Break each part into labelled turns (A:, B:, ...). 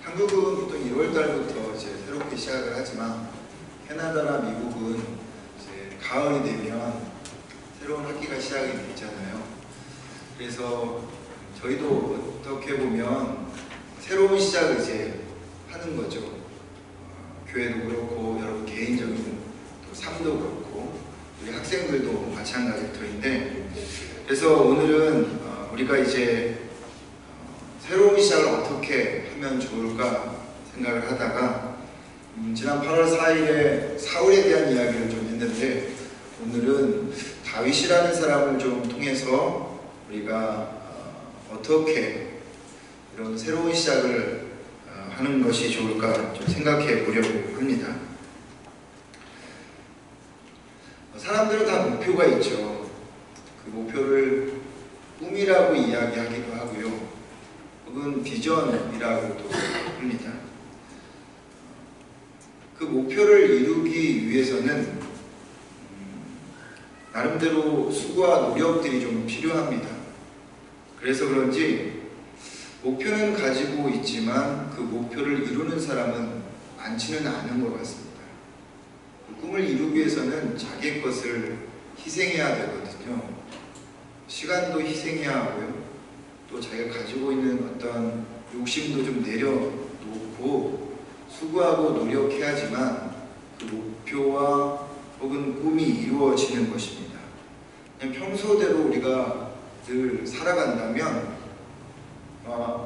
A: 한국은 보통 1월 달부터 이제 새롭게 시작을 하지만 캐나다나 미국은 이제 가을이 되면 새로운 학기가 시작이 되잖아요. 그래서 저희도 어떻게 보면 새로운 시작을 이제 하는 거죠. 교회도 그렇고 여러분 개인적인 또 삶도 그렇고 우리 학생들도 마찬가지일 터인데, 그래서 오늘은 우리가 이제 새로운 시작을 어떻게 하면 좋을까 생각을 하다가 지난 8월 4일에 사울에 대한 이야기를 좀 했는데, 오늘은 다윗이라는 사람을 좀 통해서 우리가 어떻게 이런 새로운 시작을 하는 것이 좋을까 좀 생각해 보려고 합니다. 사람들은 다 목표가 있죠. 그 목표를 꿈이라고 이야기하기도 하고요, 혹은 비전이라고도 합니다. 그 목표를 이루기 위해서는 나름대로 수고와 노력들이 좀 필요합니다. 그래서 그런지 목표는 가지고 있지만 그 목표를 이루는 사람은 많지는 않은 것 같습니다. 그 꿈을 이루기 위해서는 자기의 것을 희생해야 되거든요. 시간도 희생해야 하고요, 또 자기가 가지고 있는 어떤 욕심도 좀 내려놓고 수고하고 노력해야지만 그 목표와 혹은 꿈이 이루어지는 것입니다. 그냥 평소대로 우리가 늘 살아간다면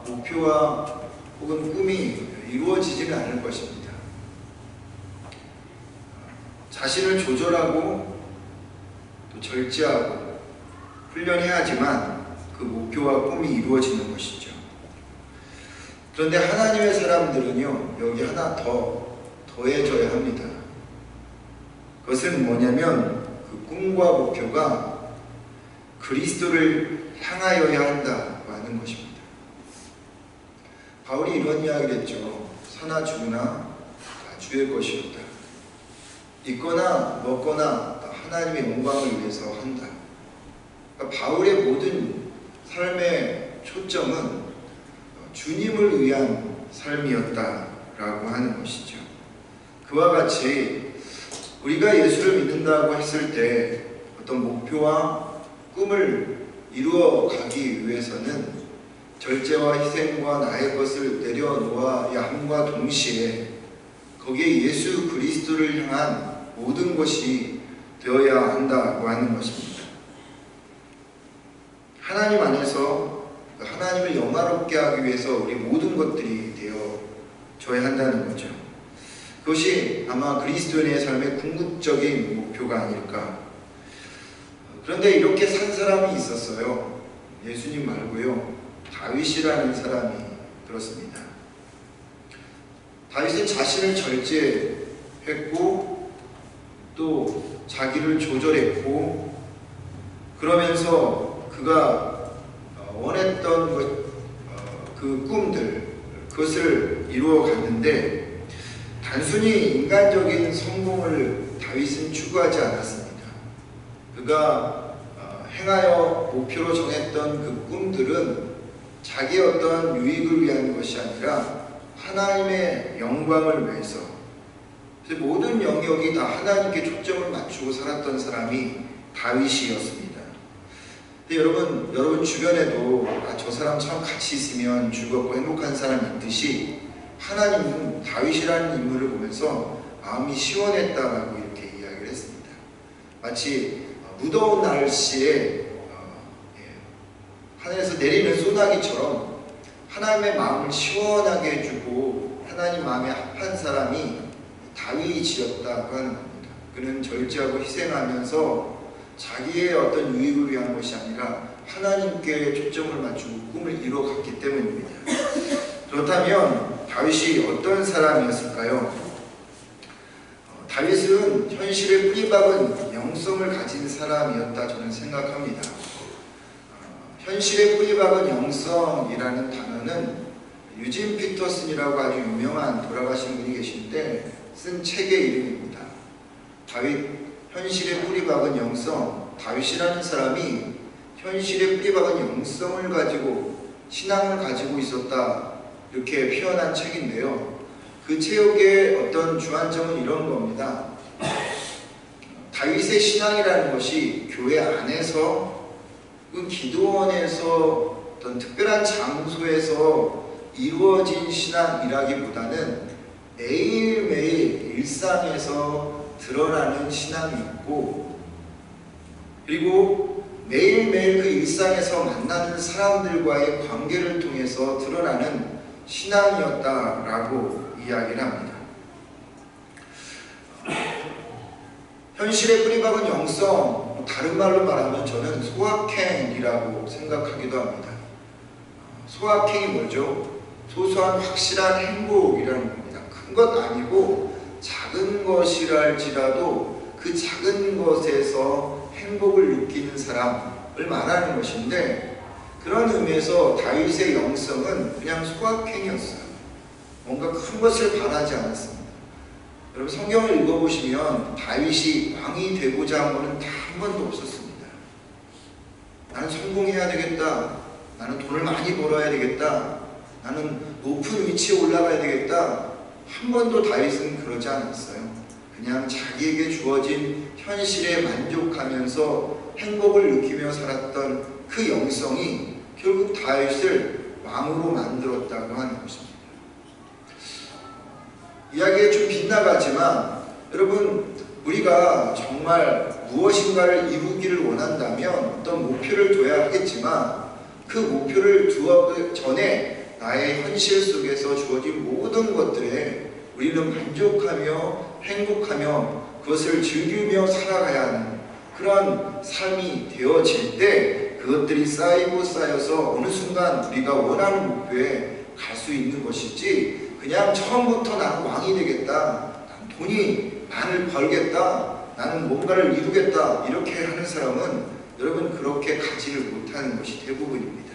A: 목표와 혹은 꿈이 이루어지지는 않을 것입니다. 자신을 조절하고 또 절제하고 훈련해야지만 그 목표와 꿈이 이루어지는 것이죠. 그런데 하나님의 사람들은요, 여기 하나 더 더해져야 합니다. 그것은 뭐냐면 그 꿈과 목표가 그리스도를 향하여야 한다고 하는 것입니다. 바울이 이런 이야기를 했죠. 사나 죽으나 다 주의 것이었다. 있거나 먹거나 다 하나님의 영광을 위해서 한다. 그러니까 바울의 모든 삶의 초점은 주님을 위한 삶이었다라고 하는 것이죠. 그와 같이 우리가 예수를 믿는다고 했을 때 어떤 목표와 꿈을 이루어 가기 위해서는 절제와 희생과 나의 것을 내려놓아야 함과 동시에 거기에 예수 그리스도를 향한 모든 것이 되어야 한다고 하는 것입니다. 하나님 안에서 하나님을 영화롭게 하기 위해서 우리 모든 것들이 되어져야 한다는 거죠. 그것이 아마 그리스도인의 삶의 궁극적인 목표가 아닐까. 그런데 이렇게 산 사람이 있었어요. 예수님 말고요, 다윗이라는 사람이 그렇습니다. 다윗은 자신을 절제했고 또 자기를 조절했고, 그러면서 그가 원했던 그 꿈들, 그것을 이루어 갔는데 단순히 인간적인 성공을 다윗은 추구하지 않았습니다. 그가 행하여 목표로 정했던 그 꿈들은 자기의 어떤 유익을 위한 것이 아니라 하나님의 영광을 위해서, 그래서 모든 영역이 다 하나님께 초점을 맞추고 살았던 사람이 다윗이었습니다. 근데 여러분 주변에도 저 사람 참 같이 있으면 즐겁고 행복한 사람이 있듯이 하나님은 다윗이라는 인물을 보면서 마음이 시원했다라고 이렇게 이야기를 했습니다. 마치 무더운 날씨에 하늘에서 내리는 소나기처럼 하나님의 마음을 시원하게 해주고 하나님 마음에 합한 사람이 다윗이었다고 하는 겁니다. 그는 절제하고 희생하면서 자기의 어떤 유익을 위한 것이 아니라 하나님께 초점을 맞추고 꿈을 이루어갔기 때문입니다. 그렇다면 다윗이 어떤 사람이었을까요? 다윗은 현실에 뿌리박은 영성을 가진 사람이었다 저는 생각합니다. 현실에 뿌리박은 영성이라는 단어는 유진 피터슨이라고 아주 유명한 돌아가신 분이 계신데 쓴 책의 이름입니다. 다윗 현실에 뿌리박은 영성. 다윗이라는 사람이 현실에 뿌리박은 영성을 가지고 신앙을 가지고 있었다 이렇게 표현한 책인데요. 그 책의 어떤 주안점은 이런 겁니다. 다윗의 신앙이라는 것이 교회 안에서, 그 기도원에서, 어떤 특별한 장소에서 이루어진 신앙이라기보다는 매일매일 일상에서 드러나는 신앙이 있고, 그리고 매일매일 그 일상에서 만나는 사람들과의 관계를 통해서 드러나는 신앙이었다라고 이야기를 합니다. 현실의 뿌리박은 영성, 다른 말로 말하면 저는 소확행이라고 생각하기도 합니다. 소확행이 뭐죠? 소소한 확실한 행복이라는 겁니다. 큰 것 아니고 작은 것이랄지라도 그 작은 것에서 행복을 느끼는 사람을 말하는 것인데, 그런 의미에서 다윗의 영성은 그냥 소확행이었어요. 뭔가 큰 것을 바라지 않았습니다. 여러분 성경을 읽어보시면 다윗이 왕이 되고자 한 것은 다 한 번도 없었습니다. 나는 성공해야 되겠다, 나는 돈을 많이 벌어야 되겠다, 나는 높은 위치에 올라가야 되겠다, 한 번도 다윗은 그러지 않았어요. 그냥 자기에게 주어진 현실에 만족하면서 행복을 느끼며 살았던 그 영성이 결국 다윗을 왕으로 만들었다고 하는 것입니다. 이야기가 좀 빗나가지만, 여러분 우리가 정말 무엇인가를 이루기를 원한다면 어떤 목표를 둬야 하겠지만, 그 목표를 두기 전에 나의 현실 속에서 주어진 모든 것들에 우리는 만족하며 행복하며 그것을 즐기며 살아가야 하는 그런 삶이 되어질 때, 그것들이 쌓이고 쌓여서 어느 순간 우리가 원하는 목표에 갈 수 있는 것이지, 그냥 처음부터 나는 왕이 되겠다, 나는 돈이 많이 벌겠다, 나는 뭔가를 이루겠다 이렇게 하는 사람은 여러분 그렇게 가지를 못하는 것이 대부분입니다.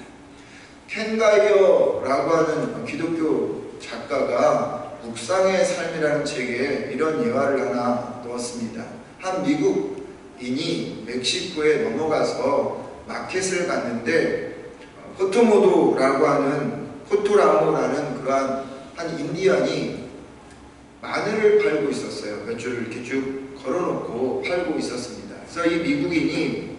A: 켄 가이어라고 하는 기독교 작가가 묵상의 삶이라는 책에 이런 예화를 하나 넣었습니다. 한 미국인이 멕시코에 넘어가서 마켓을 갔는데, 코토라모라는 그러한 한 인디언이 마늘을 팔고 있었어요. 몇 줄을 이렇게 쭉 걸어놓고 팔고 있었습니다. 그래서 이 미국인이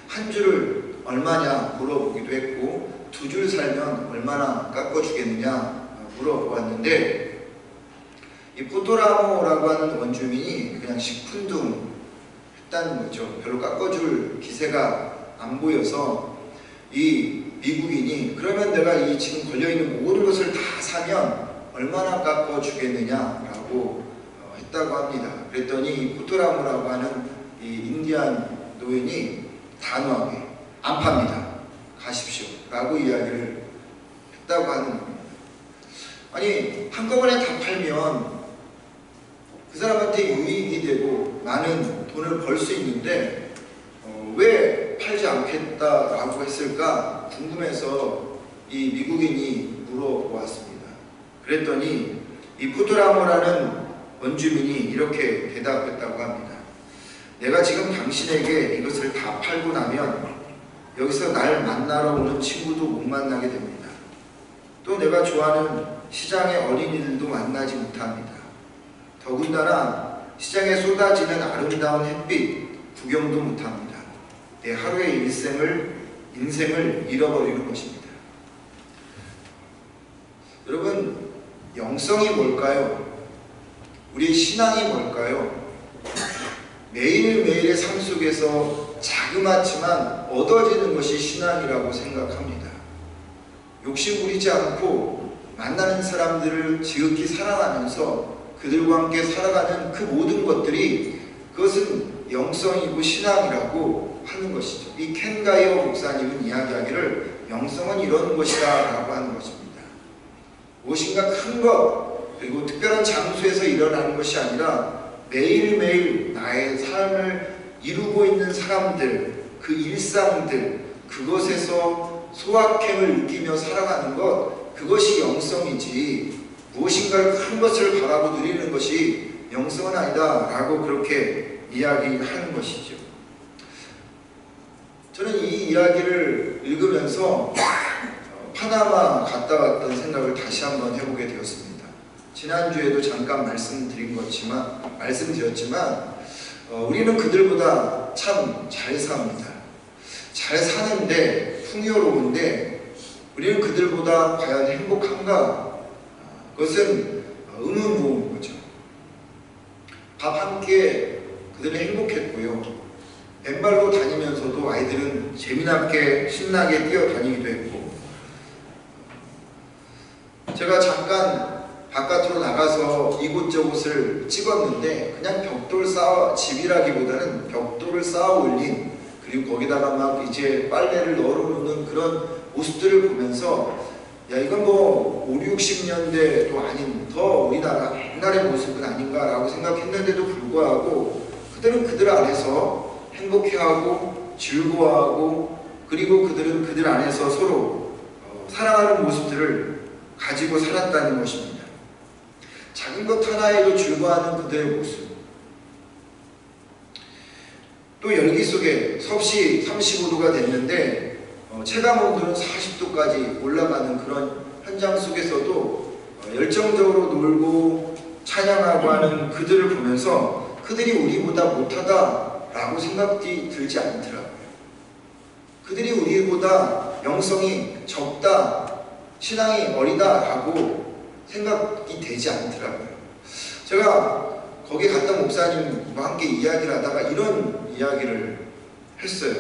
A: 한 줄을 얼마냐 물어보기도 했고, 두 줄 살면 얼마나 깎아주겠느냐 물어보았는데, 이 포토라모라고 하는 원주민이 그냥 시큰둥 했다는 거죠. 별로 깎아줄 기세가 안 보여서 이 미국인이, 그러면 내가 이 지금 걸려있는 모든 것을 다 사면 얼마나 깎아주겠느냐라고 했다고 합니다. 그랬더니 이 포토라모라고 하는 이 인디안 노인이 단호하게 안 팝니다, 가십시오 라고 이야기를 했다고 하는 겁니다. 아니 한꺼번에 다 팔면 그 사람한테 유익이 되고 많은 돈을 벌 수 있는데 왜 팔지 않겠다라고 했을까 궁금해서 이 미국인이 물어보았습니다. 그랬더니 이 포토라모라는 원주민이 이렇게 대답했다고 합니다. 내가 지금 당신에게 이것을 다 팔고 나면 여기서 날 만나러 오는 친구도 못 만나게 됩니다. 또 내가 좋아하는 시장의 어린이들도 만나지 못합니다. 더군다나 시장에 쏟아지는 아름다운 햇빛 구경도 못합니다. 내 하루의 인생을 잃어버리는 것입니다. 여러분 영성이 뭘까요? 우리의 신앙이 뭘까요? 매일매일의 삶 속에서 자그맣지만 얻어지는 것이 신앙이라고 생각합니다. 욕심 부리지 않고 만나는 사람들을 지극히 사랑하면서 그들과 함께 살아가는 그 모든 것들이, 그것은 영성이고 신앙이라고 하는 것이죠. 이 켄 가이어 목사님은 이야기하기를 영성은 이런 것이다 라고 하는 것입니다. 무엇인가 큰 것, 그리고 특별한 장소에서 일어나는 것이 아니라 매일매일 나의 삶을 이루고 있는 사람들, 그 일상들, 그것에서 소확행을 느끼며 살아가는 것, 그것이 영성이지 무엇인가를 큰 것을 바라고 누리는 것이 영성은 아니다 라고 그렇게 이야기하는 것이죠. 저는 이 이야기를 읽으면서 파나마 갔다 왔던 생각을 다시 한번 해보게 되었습니다. 지난주에도 잠깐 말씀드렸지만 우리는 그들보다 참 잘 삽니다. 잘 사는데 풍요로운데 우리는 그들보다 과연 행복한가? 그것은 의문부호인 거죠. 밥 한 끼에 그들은 행복했고요. 맨발로 다니면서도 아이들은 재미나게 신나게 뛰어다니기도 했고, 제가 잠깐 바깥으로 나가서 이곳저곳을 찍었는데 그냥 집이라기보다는 벽돌을 쌓아 올린, 그리고 거기다가 막 이제 빨래를 널어놓는 그런 모습들을 보면서 야, 이건 뭐 5, 60년대도 아닌 더 우리나라 옛날의 모습은 아닌가라고 생각했는데도 불구하고 그들은 그들 안에서 행복해하고 즐거워하고, 그리고 그들은 그들 안에서 서로 사랑하는 모습들을 가지고 살았다는 것입니다. 작은 것 하나에도 즐거워하는 그들의 모습. 또 열기 속에 섭씨 35도가 됐는데 체감온도는 40도까지 올라가는 그런 현장 속에서도 열정적으로 놀고 찬양하고 하는 그들을 보면서 그들이 우리보다 못하다라고 생각이 들지 않더라고요. 그들이 우리보다 영성이 적다, 신앙이 어리다라고 생각이 되지 않더라고요. 제가 거기 갔던 목사님과 함께 이야기를 하다가 이런 이야기를 했어요.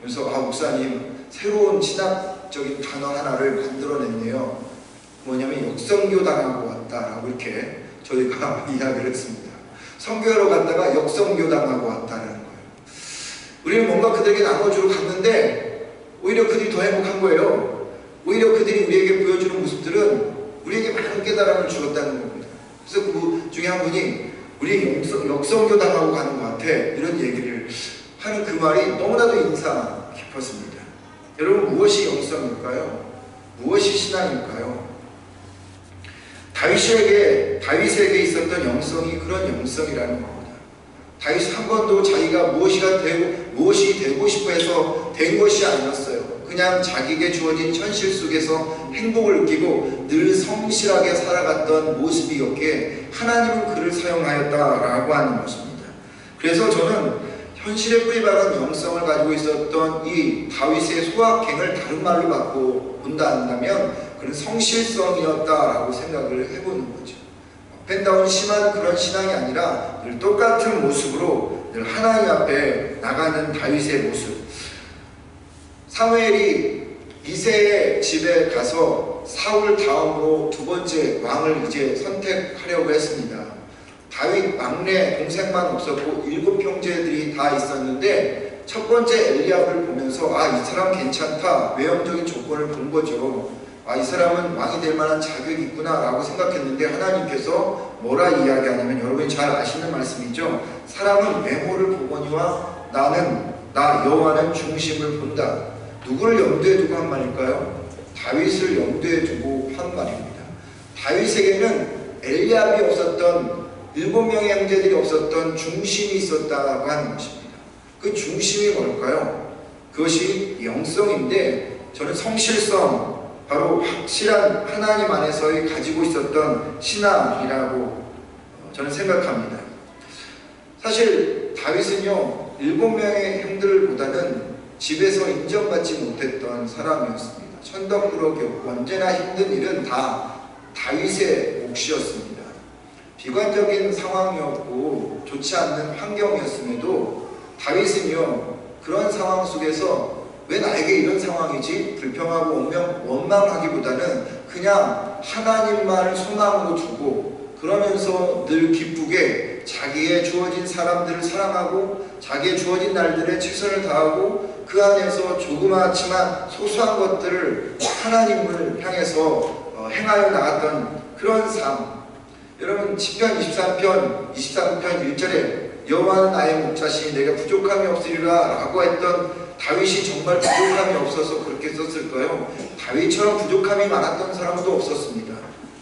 A: 그래서 목사님 새로운 신학적인 단어 하나를 만들어냈네요. 뭐냐면 역성교당하고 왔다라고 이렇게 저희가 이야기를 했습니다. 선교하러 갔다가 역성교당하고 왔다는 거예요. 우리는 뭔가 그들에게 나눠주러 갔는데 오히려 그들이 더 행복한 거예요. 오히려 그들이 우리에게 보여주는 모습들은 우리에게 많은 깨달음을 주었다는 겁니다. 그래서 그 중에 한 분이 우리 역성교당하고 가는 것 같아, 이런 얘기를 하는 그 말이 너무나도 인상 깊었습니다. 여러분, 무엇이 영성일까요? 무엇이 신앙일까요? 다윗에게 있었던 영성이 그런 영성이라는 겁니다. 다윗은 한 번도 자기가 무엇이 되고 싶어 해서 된 것이 아니었어요. 그냥 자기에게 주어진 현실 속에서 행복을 느끼고 늘 성실하게 살아갔던 모습이었기에 하나님은 그를 사용하였다라고 하는 것입니다. 그래서 저는 현실에 뿌리박은 영성을 가지고 있었던 이 다윗의 소확행을 다른 말로 바꿔 본다면 그는 성실성이었다라고 생각을 해보는 거죠. 펜다운 심한 그런 신앙이 아니라 늘 똑같은 모습으로 늘 하나님 앞에 나가는 다윗의 모습. 사무엘이 이새의 집에 가서 사울 다음으로 두 번째 왕을 이제 선택하려고 했습니다. 다윗 막내 동생만 없었고 7 형제들이 다 있었는데 첫 번째 엘리압을 보면서 이 사람 괜찮다, 외형적인 조건을 본 거죠. 이 사람은 왕이 될 만한 자격이 있구나 라고 생각했는데 하나님께서 뭐라 이야기하냐면, 여러분이 잘 아시는 말씀이죠. 사람은 외모를 보거니와 나 여호와는 중심을 본다. 누구를 염두에 두고 한 말일까요? 다윗을 염두에 두고 한 말입니다. 다윗에게는 엘리압이 없었던 7명의 형제들이 없었던 중심이 있었다고 하는 것입니다. 그 중심이 뭘까요? 그것이 영성인데 저는 성실성, 바로 확실한 하나님 안에서의 가지고 있었던 신앙이라고 저는 생각합니다. 사실 다윗은요 7명의 형들보다는 집에서 인정받지 못했던 사람이었습니다. 천덕꾸러기였고 언제나 힘든 일은 다 다윗의 몫이었습니다. 비관적인 상황이었고 좋지 않는 환경이었음에도 다윗은요 그런 상황 속에서 왜 나에게 이런 상황이지? 불평하고 원망하기보다는 그냥 하나님만을 소망으로 두고 그러면서 늘 기쁘게 자기의 주어진 사람들을 사랑하고 자기의 주어진 날들에 최선을 다하고 그 안에서 조그맣지만 소소한 것들을 하나님을 향해서 행하여 나갔던 그런 삶. 여러분 시편 23편 1절에 여호와는 나의 목자시니 내가 부족함이 없으리라 라고 했던 다윗이 정말 부족함이 없어서 그렇게 썼을까요? 다윗처럼 부족함이 많았던 사람도 없었습니다.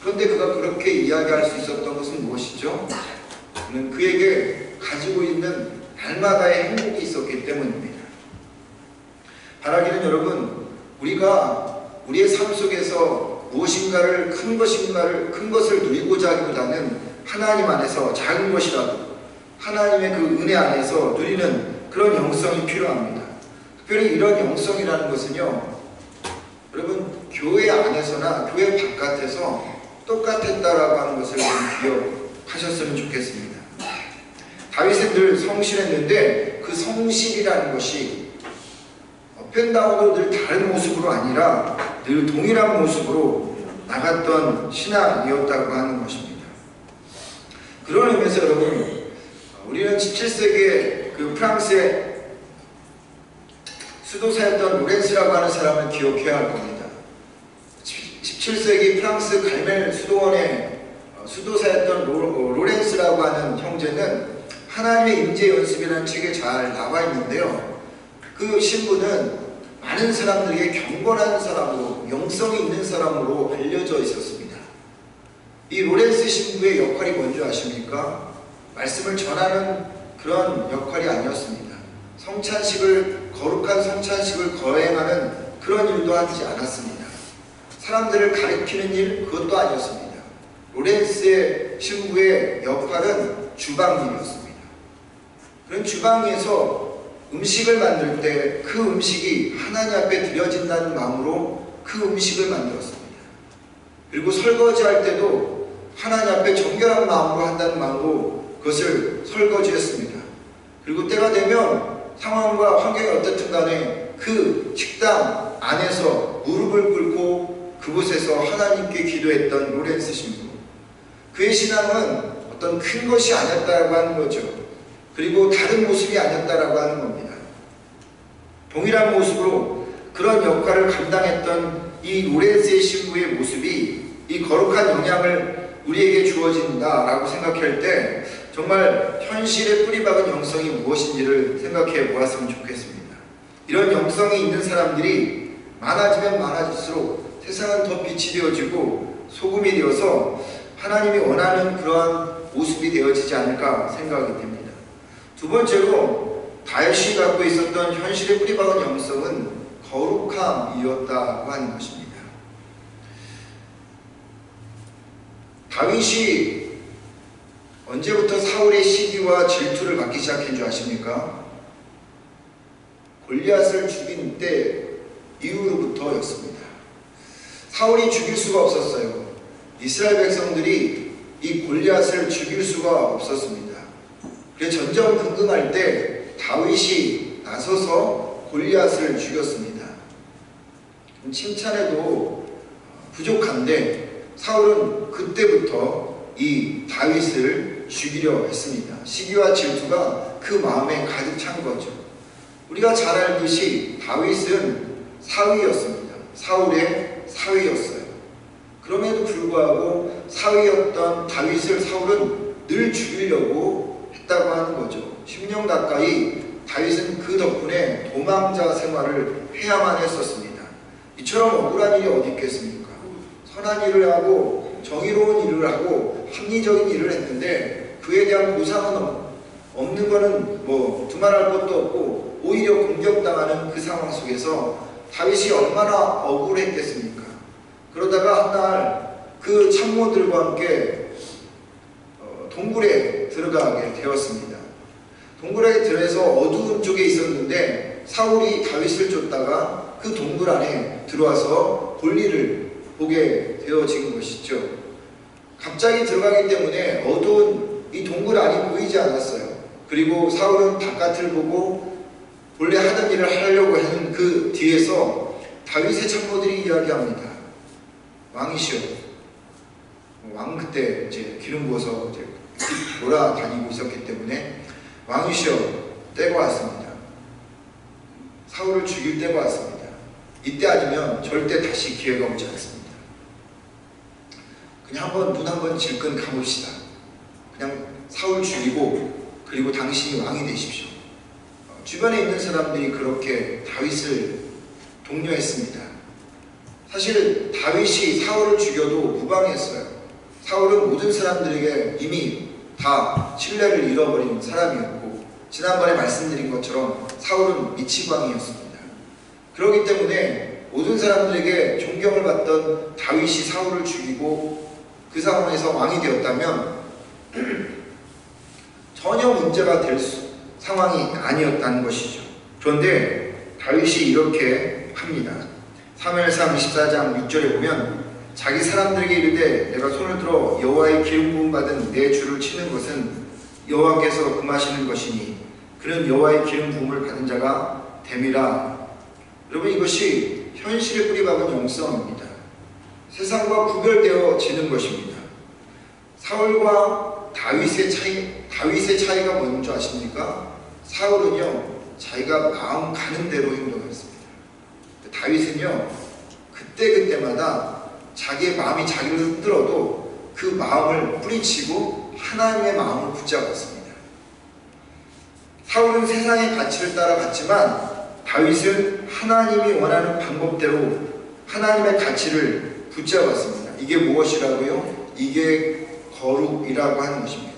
A: 그런데 그가 그렇게 이야기할 수 있었던 것은 무엇이죠? 그는 그에게 가지고 있는 날마다의 행복이 있었기 때문입니다. 바라기는 여러분, 우리가 우리의 삶 속에서 무엇인가를 큰 것을 누리고자 하기보다는 하나님 안에서 작은 것이라도 하나님의 그 은혜 안에서 누리는 그런 영성이 필요합니다. 특별히 이런 영성이라는 것은요, 여러분 교회 안에서나 교회 바깥에서 똑같았다라고 하는 것을 좀 기억하셨으면 좋겠습니다. 다윗은 늘 성실했는데 그 성실이라는 것이 업앤다운으로 늘 다른 모습으로 아니라 늘 동일한 모습으로 나갔던 신앙이었다고 하는 것입니다. 그런 의미에서 여러분, 우리는 17세기에 그 프랑스의 수도사였던 로렌스라고 하는 사람을 기억해야 할 겁니다. 17세기 프랑스 갈멜 수도원의 수도사였던 로렌스라고 하는 형제는 하나님의 임재 연습이라는 책에 잘 나와 있는데요. 그 신부는 많은 사람들에게 경건한 사람으로, 영성이 있는 사람으로 알려져 있었습니다. 이 로렌스 신부의 역할이 뭔지 아십니까? 말씀을 전하는 그런 역할이 아니었습니다. 거룩한 성찬식을 거행하는 그런 일도 하지 않았습니다. 사람들을 가리키는 일, 그것도 아니었습니다. 로렌스의 신부의 역할은 주방일이었습니다. 그런 주방에서 음식을 만들 때 그 음식이 하나님 앞에 드려진다는 마음으로 그 음식을 만들었습니다. 그리고 설거지할 때도 하나님 앞에 정결한 마음으로 한다는 마음으로 그것을 설거지했습니다. 그리고 때가 되면 상황과 환경이 어떻든 간에 그 식당 안에서 무릎을 꿇고 그곳에서 하나님께 기도했던 로렌스 신부. 그의 신앙은 어떤 큰 것이 아니었다고 하는 거죠. 그리고 다른 모습이 아니었다라고 하는 겁니다. 동일한 모습으로 그런 역할을 감당했던 이 로렌스의 신부의 모습이 이 거룩한 영향을 우리에게 주어진다라고 생각할 때 정말 현실에 뿌리박은 영성이 무엇인지를 생각해 보았으면 좋겠습니다. 이런 영성이 있는 사람들이 많아지면 많아질수록 세상은 더 빛이 되어지고 소금이 되어서 하나님이 원하는 그러한 모습이 되어지지 않을까 생각이 됩니다. 두 번째로 다윗이 갖고 있었던 현실에 뿌리박은 영성은 거룩함이었다고 하는 것입니다. 다윗이 언제부터 사울의 시기와 질투를 받기 시작한 줄 아십니까? 골리앗을 죽인 때 이후로부터였습니다. 사울이 죽일 수가 없었어요. 이스라엘 백성들이 이 골리앗을 죽일 수가 없었습니다. 그래서 전전긍긍할 때 다윗이 나서서 골리앗을 죽였습니다. 칭찬해도 부족한데 사울은 그때부터 이 다윗을 죽이려 했습니다. 시기와 질투가 그 마음에 가득 찬 거죠. 우리가 잘 알듯이 다윗은 사위였습니다. 사울의 사위였어요. 그럼에도 불구하고 사위였던 다윗을 사울은 늘 죽이려고 했다고 하는 거죠. 10년 가까이 다윗은 그 덕분에 도망자 생활을 해야만 했었습니다. 이처럼 억울한 일이 어디 있겠습니까? 선한 일을 하고 정의로운 일을 하고 합리적인 일을 했는데 그에 대한 보상은 없는 거는 뭐 두말할 것도 없고 오히려 공격당하는 그 상황 속에서 다윗이 얼마나 억울했겠습니까? 그러다가 한날 그 참모들과 함께 동굴에 들어가게 되었습니다. 동굴에 들어서 어두운 쪽에 있었는데 사울이 다윗을 쫓다가 그 동굴 안에 들어와서 볼일을 보게 되어진 것이죠. 갑자기 들어가기 때문에 어두운 이 동굴 안이 보이지 않았어요. 그리고 사울은 바깥을 보고 본래 하던 일을 하려고 하는 그 뒤에서 다윗의 참모들이 이야기합니다. 왕이시여, 왕 그때 이제 기름 부어서 이제 돌아다니고 있었기 때문에 왕이시여, 때가 왔습니다. 사울을 죽일 때가 왔습니다. 이때 아니면 절대 다시 기회가 오지 않습니다. 그냥 한번 눈 한번 질끈 감읍시다. 그냥 사울 죽이고 그리고 당신이 왕이 되십시오. 주변에 있는 사람들이 그렇게 다윗을 독려했습니다. 사실 다윗이 사울을 죽여도 무방했어요. 사울은 모든 사람들에게 이미 다 신뢰를 잃어버린 사람이었고 지난번에 말씀드린 것처럼 사울은 미치광이었습니다. 그렇기 때문에 모든 모든 사람들에게 존경을 받던 다윗이 사울을 죽이고 그 상황에서 왕이 되었다면 전혀 문제가 될 상황이 아니었다는 것이죠. 그런데 다윗이 이렇게 합니다. 사무엘상 24장 6절에 보면 자기 사람들에게 이르되 내가 손을 들어 여호와의 기름 부음 받은 내 주를 치는 것은 여호와께서 금하시는 것이니 그는 여호와의 기름 부음을 받은 자가 됨이라. 여러분, 이것이 현실에 뿌리박은 영성입니다. 세상과 구별되어지는 것입니다. 사울과 다윗의 차이가 뭔지 아십니까? 사울은요, 자기가 마음 가는 대로 행동했습니다. 다윗은요, 그때마다 자기의 마음이 자기를 흔들어도 그 마음을 뿌리치고 하나님의 마음을 붙잡았습니다. 사울은 세상의 가치를 따라갔지만 다윗은 하나님이 원하는 방법대로 하나님의 가치를 붙잡았습니다. 이게 무엇이라고요? 이게 거룩이라고 하는 것입니다.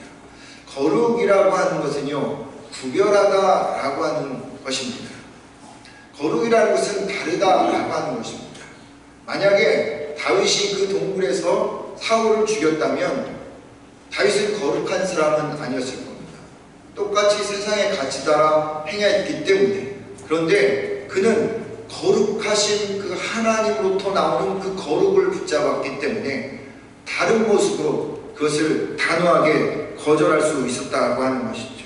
A: 거룩이라고 하는 것은요, 구별하다라고 하는 것입니다. 거룩이라는 것은 다르다라고 하는 것입니다. 만약에 다윗이 그 동굴에서 사울을 죽였다면 다윗은 거룩한 사람은 아니었을 겁니다. 똑같이 세상의 가치 따라 행했기 때문에. 그런데 그는 거룩하신 그 하나님으로부터 나오는 그 거룩을 붙잡았기 때문에 다른 모습으로 그것을 단호하게 거절할 수 있었다고 하는 것이죠.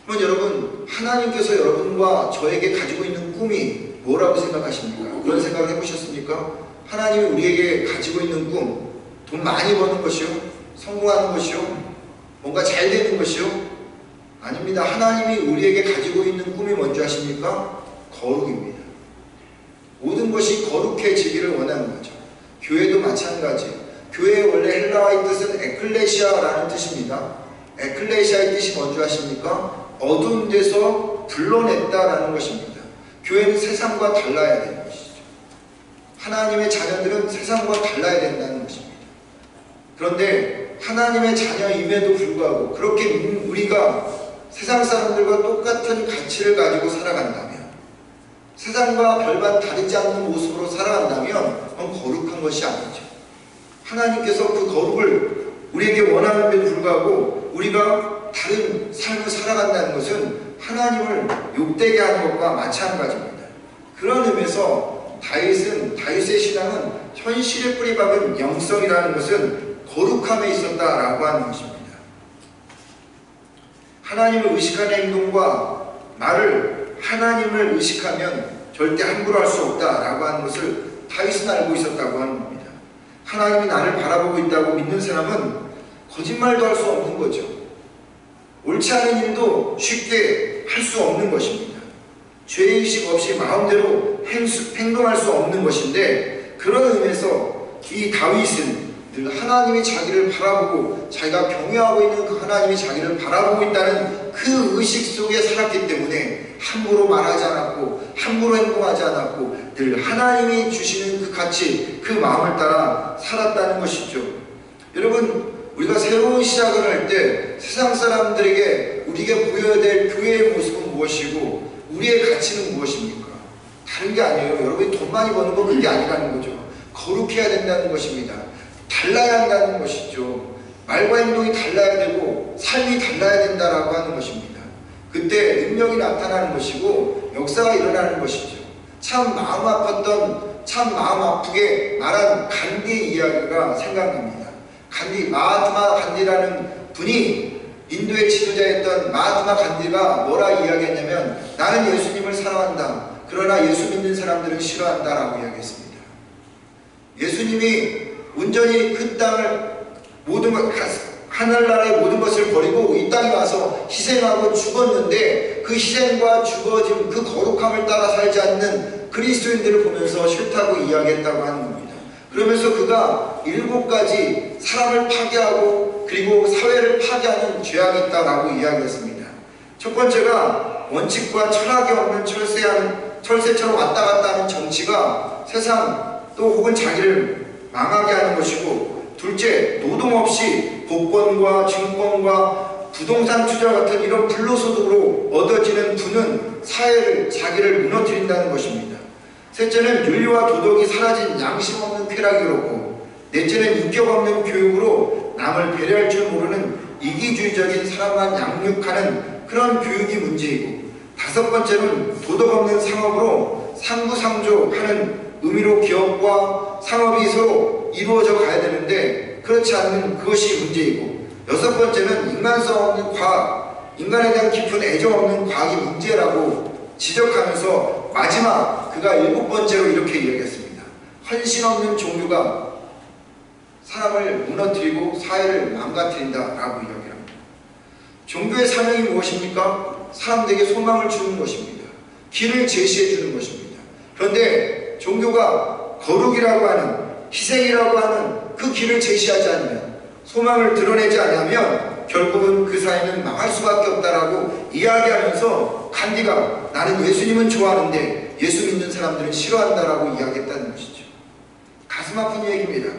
A: 그러면 여러분, 하나님께서 여러분과 저에게 가지고 있는 꿈이 뭐라고 생각하십니까? 그런 생각을 해보셨습니까? 하나님이 우리에게 가지고 있는 꿈, 돈 많이 버는 것이요? 성공하는 것이요? 뭔가 잘 되는 것이요? 아닙니다. 하나님이 우리에게 가지고 있는 꿈이 뭔지 아십니까? 거룩입니다. 모든 것이 거룩해지기를 원하는 거죠. 교회도 마찬가지. 교회의 원래 헬라어의 뜻은 에클레시아라는 뜻입니다. 에클레시아의 뜻이 뭔지 아십니까? 어두운 데서 불러냈다라는 것입니다. 교회는 세상과 달라야 되는 것이죠. 하나님의 자녀들은 세상과 달라야 된다는 것입니다. 그런데 하나님의 자녀임에도 불구하고 그렇게 우리가 세상 사람들과 똑같은 가치를 가지고 살아간다면, 세상과 별반 다르지 않는 모습으로 살아간다면 그건 거룩한 것이 아니죠. 하나님께서 그 거룩을 우리에게 원하는데도 불구하고 우리가 다른 삶을 살아간다는 것은 하나님을 욕되게 하는 것과 마찬가지입니다. 그런 의미에서 다윗의 신앙은 현실에 뿌리박은 영성이라는 것은 거룩함에 있었다라고 하는 것입니다. 하나님을 의식하는 행동과 말을 하나님을 의식하면 절대 함부로 할 수 없다라고 하는 것을 다윗은 알고 있었다고 하는 겁니다. 하나님이 나를 바라보고 있다고 믿는 사람은 거짓말도 할 수 없는 거죠. 옳지 않은 일도 쉽게 할 수 없는 것입니다. 죄의식 없이 마음대로 행동할 수 없는 것인데, 그런 의미에서 이 다윗은 늘 하나님이 자기를 바라보고 자기가 경외하고 있는 그 하나님이 자기를 바라보고 있다는 그 의식 속에 살았기 때문에 함부로 말하지 않았고 함부로 행동하지 않았고 늘 하나님이 주시는 그 가치, 그 마음을 따라 살았다는 것이죠. 여러분, 우리가 새로운 시작을 할 때 세상 사람들에게 우리에게 보여야 될 교회의 모습은 무엇이고 우리의 가치는 무엇입니까? 다른 게 아니에요. 여러분이 돈 많이 버는 건 그게 아니라는 거죠. 거룩해야 된다는 것입니다. 달라야 한다는 것이죠. 말과 행동이 달라야 되고 삶이 달라야 된다라고 하는 것입니다. 그때 능력이 나타나는 것이고 역사가 일어나는 것이죠. 참 마음 아프게 말한 간디의 이야기가 생각납니다. 마하트마 간디라는 분이 인도의 지도자였던 마하트마 간디가 뭐라 이야기했냐면, 나는 예수님을 사랑한다. 그러나 예수 믿는 사람들은 싫어한다라고 이야기했습니다. 예수님이 온전히 그 땅을 하늘나라의 모든 것을 버리고 이 땅에 와서 희생하고 죽었는데, 그 희생과 죽어짐, 그 거룩함을 따라 살지 않는 그리스도인들을 보면서 싫다고 이야기했다고 하는 겁니다. 그러면서 그가 7가지 사람을 파괴하고 그리고 사회를 파괴하는 죄악이 있다라고 이야기했습니다. 첫 번째가 원칙과 철학이 없는 철새처럼 왔다 갔다 하는 정치가 세상 또 혹은 자기를 망하게 하는 것이고, 둘째, 노동 없이 복권과 증권과 부동산 투자 같은 이런 불로소득으로 얻어지는 부는 자기를 무너뜨린다는 것입니다. 셋째는 윤리와 도덕이 사라진 양심 없는 쾌락이 그렇고, 넷째는 인격 없는 교육으로 남을 배려할 줄 모르는 이기주의적인 사람만 양육하는 그런 교육이 문제이고, 다섯 번째는 도덕 없는 상업으로 상부상조하는 의미로 기업과 상업이 서로 이루어져 가야 되는데 그렇지 않는 그것이 문제이고, 여섯 번째는 인간성 없는 과학, 인간에 대한 깊은 애정 없는 과학이 문제라고 지적하면서 마지막 그가 일곱 번째로 이렇게 이야기했습니다. 헌신 없는 종교가 사람을 무너뜨리고 사회를 망가뜨린다라고 이야기합니다. 종교의 사명이 무엇입니까? 사람들에게 소망을 주는 것입니다. 길을 제시해 주는 것입니다. 그런데 종교가 거룩이라고 하는, 희생이라고 하는 그 길을 제시하지 않으면, 소망을 드러내지 않으면 결국은 그 사회는 망할 수밖에 없다라고 이야기하면서 간디가 나는 예수님은 좋아하는데 예수 믿는 사람들은 싫어한다라고 이야기했다는 것이죠. 가슴 아픈 얘기입니다.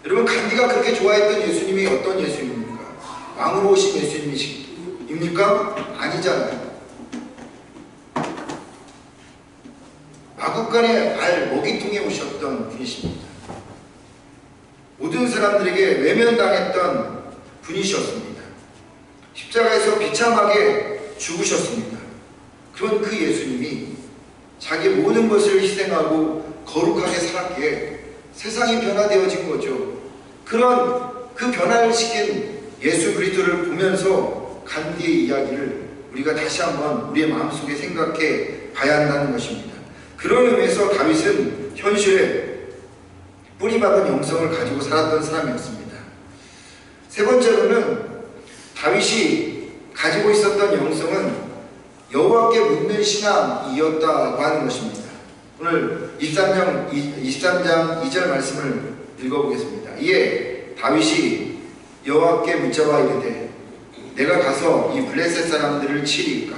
A: 여러분, 간디가 그렇게 좋아했던 예수님이 어떤 예수님입니까? 왕으로 오신 예수님이십니까? 아니잖아요. 마국간의 알 먹이통에 오셨던 분이십니다. 모든 사람들에게 외면당했던 분이셨습니다. 십자가에서 비참하게 죽으셨습니다. 그런 그 예수님이 자기 모든 것을 희생하고 거룩하게 살았기에 세상이 변화되어진 거죠. 그런 그 변화를 시킨 예수 그리스도를 보면서 간디의 이야기를 우리가 다시 한번 우리의 마음속에 생각해 봐야 한다는 것입니다. 그런 의미에서 다윗은 현실에 뿌리박은 영성을 가지고 살았던 사람이었습니다. 세 번째로는 다윗이 가지고 있었던 영성은 여호와께 묻는 신앙이었다고 하는 것입니다. 오늘 23장 2절 말씀을 읽어보겠습니다. 이에 다윗이 여호와께 묻자와 이르되 내가 가서 이 블레셋 사람들을 치리까?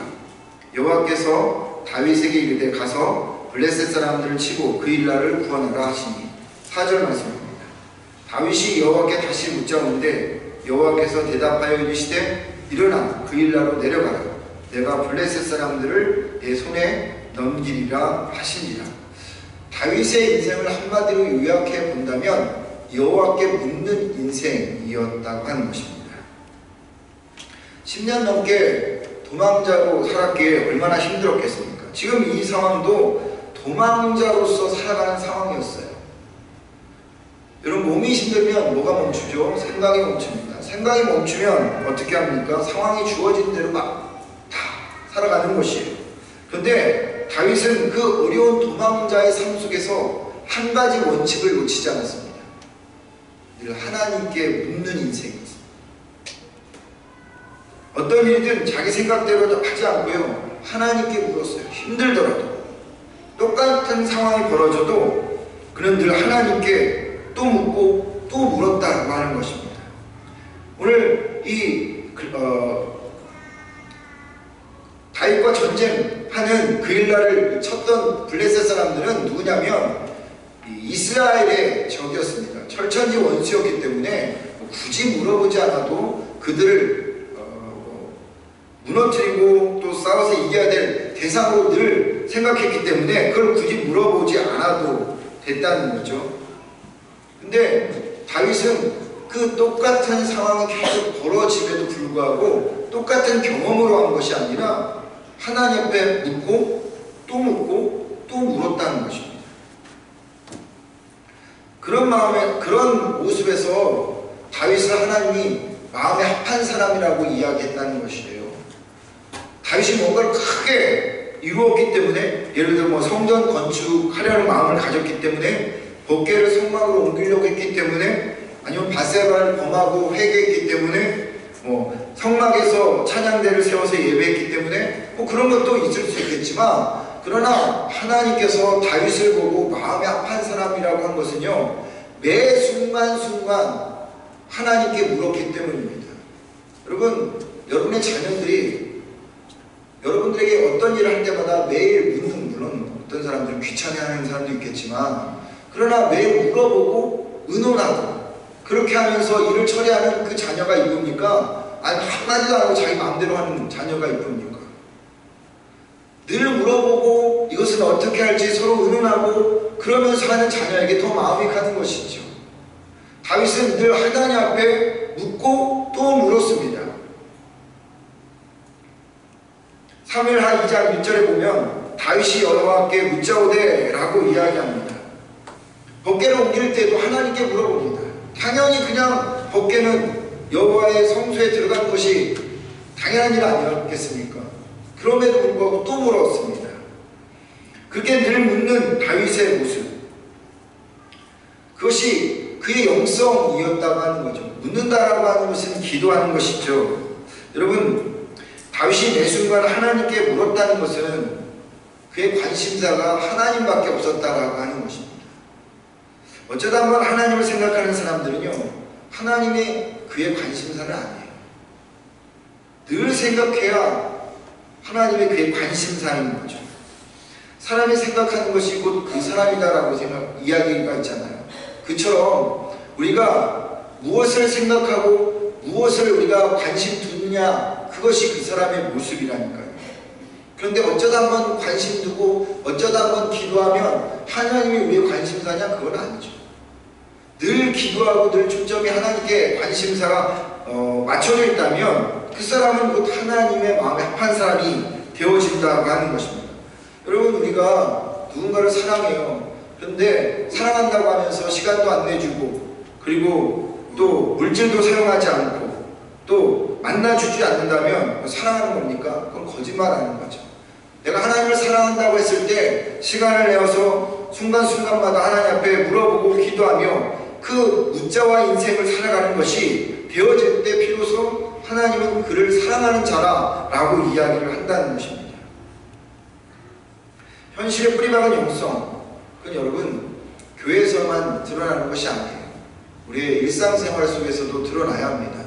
A: 여호와께서 다윗에게 이르되 가서 블레셋 사람들을 치고 그 일날을 구원하라 하시니. 4절 말씀입니다. 다윗이 여호와께 다시 묻자오는데 여호와께서 대답하여 이르시되 일어나 그 일나로 내려가라. 내가 블레셋 사람들을 내 손에 넘기리라 하시니라. 다윗의 인생을 한마디로 요약해 본다면 여호와께 묻는 인생이었다고 하는 것입니다. 10년 넘게 도망자로 살았기에 얼마나 힘들었겠습니까? 지금 이 상황도 도망자로서 살아가는 상황이었어요. 여러분, 몸이 힘들면 뭐가 멈추죠? 생각이 멈춥니다. 생각이 멈추면 어떻게 합니까? 상황이 주어진 대로 막 다 살아가는 것이에요. 그런데 다윗은 그 어려운 도망자의 삶 속에서 한 가지 원칙을 놓치지 않았습니다. 늘 하나님께 묻는 인생이었습니다. 어떤 일이든 자기 생각대로 하지 않고요, 하나님께 물었어요. 힘들더라도 똑같은 상황이 벌어져도 그는 늘 하나님께 또 묻고 또 물었다고 하는 것입니다. 오늘 이 다윗과 전쟁하는 그 일날을 쳤던 블레셋 사람들은 누구냐면 이스라엘의 적이었습니다. 철천지 원수였기 때문에 굳이 물어보지 않아도 그들을 무너뜨리고 또 싸워서 이겨야 될 대상으로 늘 생각했기 때문에 그걸 굳이 물어보지 않아도 됐다는 거죠. 근데 다윗은 그 똑같은 상황이 계속 벌어짐에도 불구하고 똑같은 경험으로 한 것이 아니라 하나님 앞에 묻고 또 물었다는 것입니다. 그런 마음에, 그런 모습에서 다윗을 하나님이 마음에 합한 사람이라고 이야기했다는 것이에요. 다윗이 뭔가를 크게 이루었기 때문에, 예를 들어 성전 건축하려는 마음을 가졌기 때문에, 법궤를 성막으로 옮기려고 했기 때문에, 아니면 바세바를 범하고 회개했기 때문에, 성막에서 찬양대를 세워서 예배했기 때문에 그런 것도 있을 수 있겠지만, 그러나 하나님께서 다윗을 보고 마음에 합한 사람이라고 한 것은요, 매 순간순간 하나님께 물었기 때문입니다. 여러분, 여러분의 자녀들이 여러분들에게 어떤 일을 할 때마다 매일 묻는, 물론 어떤 사람들은 귀찮아하는 사람도 있겠지만, 그러나 매일 물어보고 의논하고 그렇게 하면서 일을 처리하는 그 자녀가 이쁩니까? 아니, 한마디도 안 하고 자기 마음대로 하는 자녀가 이쁩니까? 늘 물어보고 묻고 이것은 어떻게 할지 서로 의논하고 그러면서 하는 자녀에게 더 마음이 가는 것이죠. 다윗은 늘 하나님 앞에 묻고 또 물었습니다. 사무엘하 2장 1절에 보면 다윗이 여호와와 함께 묻자오되 라고 이야기합니다. 법궤를 옮길 때도 하나님께 물어봅니다. 당연히 그냥 법궤는 여호와의 성소에 들어간 것이 당연한 일 아니었겠습니까? 그럼에도 불구하고 또 물었습니다. 그렇게 늘 묻는 다윗의 모습, 그것이 그의 영성이었다고 하는 거죠. 묻는다라고 하는 것은 기도하는 것이죠. 여러분, 다윗이 매 순간 하나님께 물었다는 것은 그의 관심사가 하나님밖에 없었다라고 하는 것입니다. 어쩌다 한번 하나님을 생각하는 사람들은요, 하나님의 그의 관심사는 아니에요. 늘 생각해야 하나님의 그의 관심사인 거죠. 사람이 생각하는 것이 곧 그 사람이다라고 이야기가 있잖아요. 그처럼 우리가 무엇을 생각하고 무엇을 우리가 관심 두느냐, 그것이 그 사람의 모습이라니까요. 그런데 어쩌다 한번 관심 두고 어쩌다 한번 기도하면 하나님이 우리의 관심사냐? 그건 아니죠. 늘 기도하고 늘 초점이 하나님께 관심사가 맞춰져 있다면 그 사람은 곧 하나님의 마음에 합한 사람이 되어진다고 하는 것입니다. 여러분, 우리가 누군가를 사랑해요. 그런데 사랑한다고 하면서 시간도 안 내주고 그리고 또 물질도 사용하지 않고 또 만나주지 않는다면 사랑하는 겁니까? 그건 거짓말하는 거죠. 내가 하나님을 사랑한다고 했을 때 시간을 내어서 순간순간마다 하나님 앞에 물어보고 기도하며 그 묻자와 인생을 살아가는 것이 되어질 때 비로소 하나님은 그를 사랑하는 자라라고 이야기를 한다는 것입니다. 현실의 뿌리박은 영성, 그건 여러분 교회에서만 드러나는 것이 아니에요. 우리의 일상생활 속에서도 드러나야 합니다.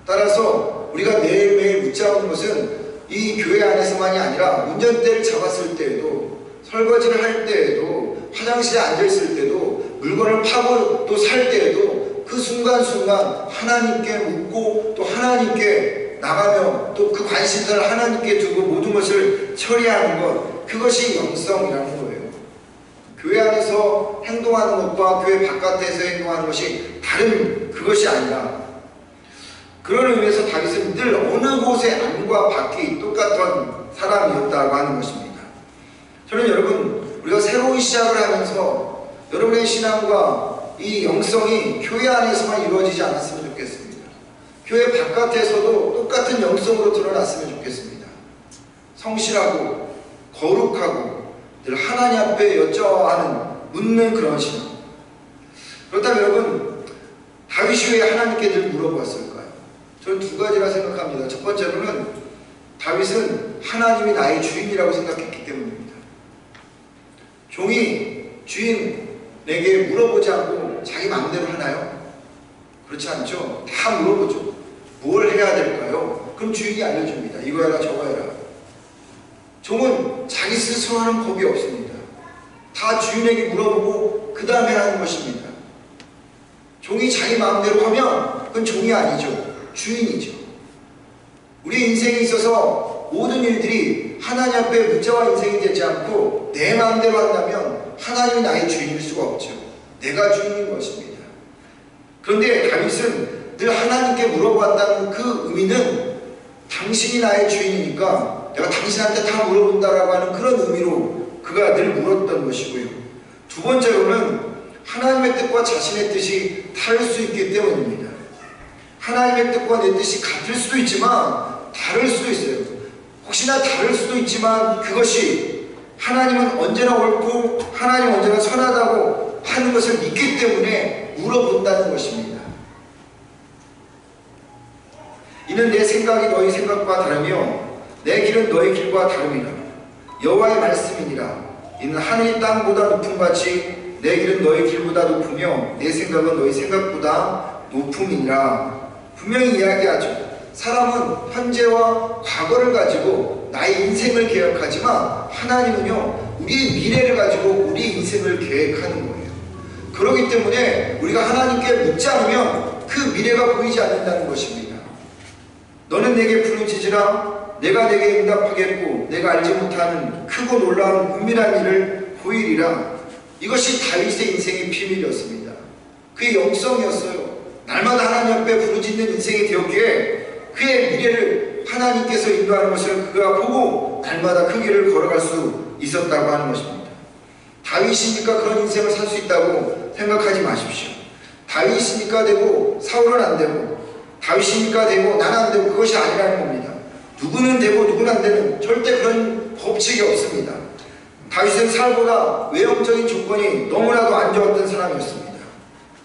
A: 따라서 우리가 매일매일 묻자오는 것은 이 교회 안에서만이 아니라 운전대를 잡았을 때에도, 설거지를 할 때에도, 화장실에 앉아있을 때도, 물건을 파고 또 살 때에도 그 순간순간 하나님께 묻고 또 하나님께 나가며 또 그 관심사를 하나님께 두고 모든 것을 처리하는 것, 그것이 영성이라는 거예요. 교회 안에서 행동하는 것과 교회 바깥에서 행동하는 것이 다른 그것이 아니라, 그런 의미에서 다윗은 늘 어느 곳의 안과 밖이 똑같은 사람이었다고 하는 것입니다. 저는 여러분, 우리가 새로운 시작을 하면서 여러분의 신앙과 이 영성이 교회 안에서만 이루어지지 않았으면 좋겠습니다. 교회 바깥에서도 똑같은 영성으로 드러났으면 좋겠습니다. 성실하고 거룩하고 늘 하나님 앞에 여쭤하는 묻는 그런 신앙. 그렇다면 여러분, 다윗이 왜 하나님께 늘 물어봤을까요? 저는 두 가지라 생각합니다. 첫 번째로는 다윗은 하나님이 나의 주인이라고 생각했기 때문입니다. 종이 주인에게 물어보지 않고 자기 마음대로 하나요? 그렇지 않죠? 다 물어보죠. 뭘 해야 될까요? 그럼 주인이 알려줍니다. 이거 해라 저거 해라. 종은 자기 스스로 하는 법이 없습니다. 다 주인에게 물어보고 그 다음에 하는 것입니다. 종이 자기 마음대로 하면 그건 종이 아니죠. 주인이죠. 우리 인생에 있어서 모든 일들이 하나님 앞에 묻자와 인생이 되지 않고 내 마음대로 한다면 하나님이 나의 주인일 수가 없죠. 내가 주인인 것입니다. 그런데 다윗은 늘 하나님께 물어봤다는 그 의미는 당신이 나의 주인이니까 내가 당신한테 다 물어본다라고 하는 그런 의미로 그가 늘 물었던 것이고요. 두 번째로는 하나님의 뜻과 자신의 뜻이 다를 수 있기 때문입니다. 하나님의 뜻과 내 뜻이 같을 수도 있지만 다를 수도 있어요. 혹시나 다를 수도 있지만 그것이 하나님은 언제나 옳고 하나님은 언제나 선하다고 하는 것을 믿기 때문에 물어본다는 것입니다. 이는 내 생각이 너희 생각과 다르며 내 길은 너희 길과 다름이라. 여호와의 말씀이니라. 이는 하늘이 땅보다 높음 같이 내 길은 너희 길보다 높으며 내 생각은 너희 생각보다 높음이니라. 분명히 이야기하죠. 사람은 현재와 과거를 가지고 나의 인생을 계획하지만 하나님은요, 우리의 미래를 가지고 우리 인생을 계획하는 거예요. 그렇기 때문에 우리가 하나님께 묻지 않으면 그 미래가 보이지 않는다는 것입니다. 너는 내게 부르짖으라
B: 내가 내게 응답하겠고 내가 알지 못하는 크고 놀라운 은밀한 일을 보이리라. 이것이 다윗의 인생의 비밀이었습니다. 그의 영성이었어요. 날마다 하나님 앞에 부르짖는 인생이 되었기에 그의 미래를 하나님께서 인도하는 것을 그가 보고 날마다 그 길을 걸어갈 수 있었다고 하는 것입니다. 다윗이니까 그런 인생을 살 수 있다고 생각하지 마십시오. 다윗이니까 되고 사울은 안 되고, 다윗이니까 되고 나는 안 되고, 그것이 아니라는 겁니다. 누구는 되고 누구는 안 되는 절대 그런 법칙이 없습니다. 다윗은 사울보다 외형적인 조건이 너무나도 안 좋았던 사람이었습니다.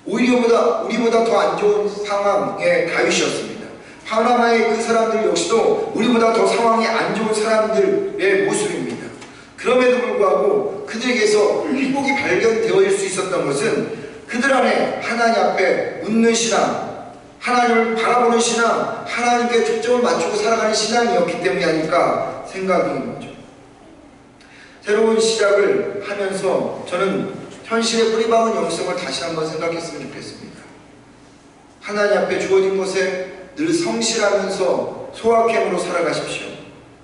B: 오히려 우리보다 더 안 좋은 상황의 다윗이었습니다. 파나마의 그 사람들 역시도 우리보다 더 상황이 안 좋은 사람들의 모습입니다. 그럼에도 불구하고 그들에게서 행복이 발견되어질 수 있었던 것은 그들 안에 하나님 앞에 묻는 신앙, 하나님을 바라보는 신앙, 하나님께 초점을 맞추고 살아가는 신앙이었기 때문이 아닐까 생각인 거죠. 새로운 시작을 하면서 저는 현실의 뿌리박은 영성을 다시 한번 생각했으면 좋겠습니다. 하나님 앞에 주어진 것에 늘 성실하면서 소확행으로 살아가십시오.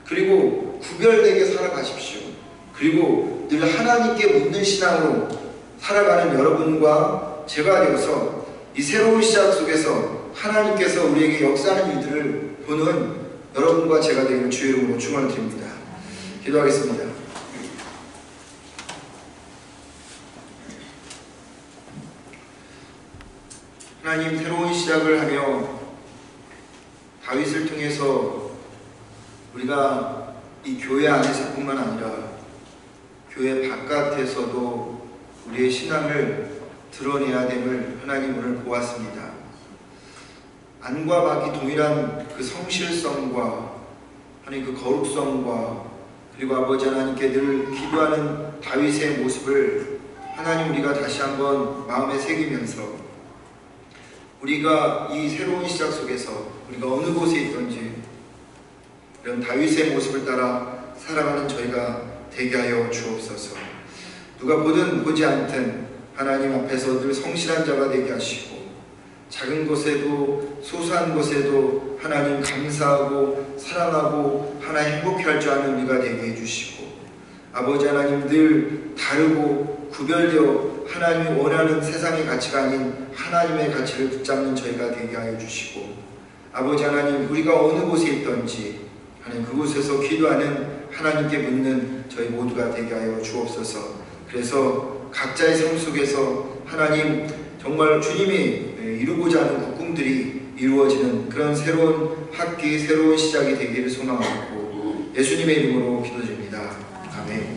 B: 그리고 구별되게 살아가십시오. 그리고 늘 하나님께 묻는 신앙으로 살아가는 여러분과 제가 되어서 이 새로운 시작 속에서 하나님께서 우리에게 역사하는 일들을 보는 여러분과 제가 되기를 주의 이름으로 축원드립니다. 기도하겠습니다. 하나님, 새로운 시작을 하며 다윗을 통해서 우리가 이 교회 안에서뿐만 아니라 교회 바깥에서도 우리의 신앙을 드러내야 됨을 하나님 오늘 보았습니다. 안과 밖이 동일한 그 성실성과 하나님 그 거룩성과 그리고 아버지 하나님께 늘 기도하는 다윗의 모습을 하나님 우리가 다시 한번 마음에 새기면서 우리가 이 새로운 시작 속에서 우리가 어느 곳에 있든지 이런 다윗의 모습을 따라 살아가는 저희가 되게 하여 주옵소서. 누가 보든 보지 않든 하나님 앞에서 늘 성실한 자가 되게 하시고 작은 것에도 소소한 것에도 하나님 감사하고 사랑하고 하나님 행복해할 줄 아는 우리가 되게 해주시고 아버지 하나님 늘 다르고 구별되어 하나님이 원하는 세상의 가치가 아닌 하나님의 가치를 붙잡는 저희가 되게 하여 주시고 아버지 하나님 우리가 어느 곳에 있든지 하나님 그곳에서 기도하는 하나님께 묻는 저희 모두가 되게 하여 주옵소서. 그래서 각자의 삶 속에서 하나님 정말 주님이 이루고자 하는 그 꿈들이 이루어지는 그런 새로운 학기, 새로운 시작이 되기를 소망하고 예수님의 이름으로 기도드립니다. 아멘.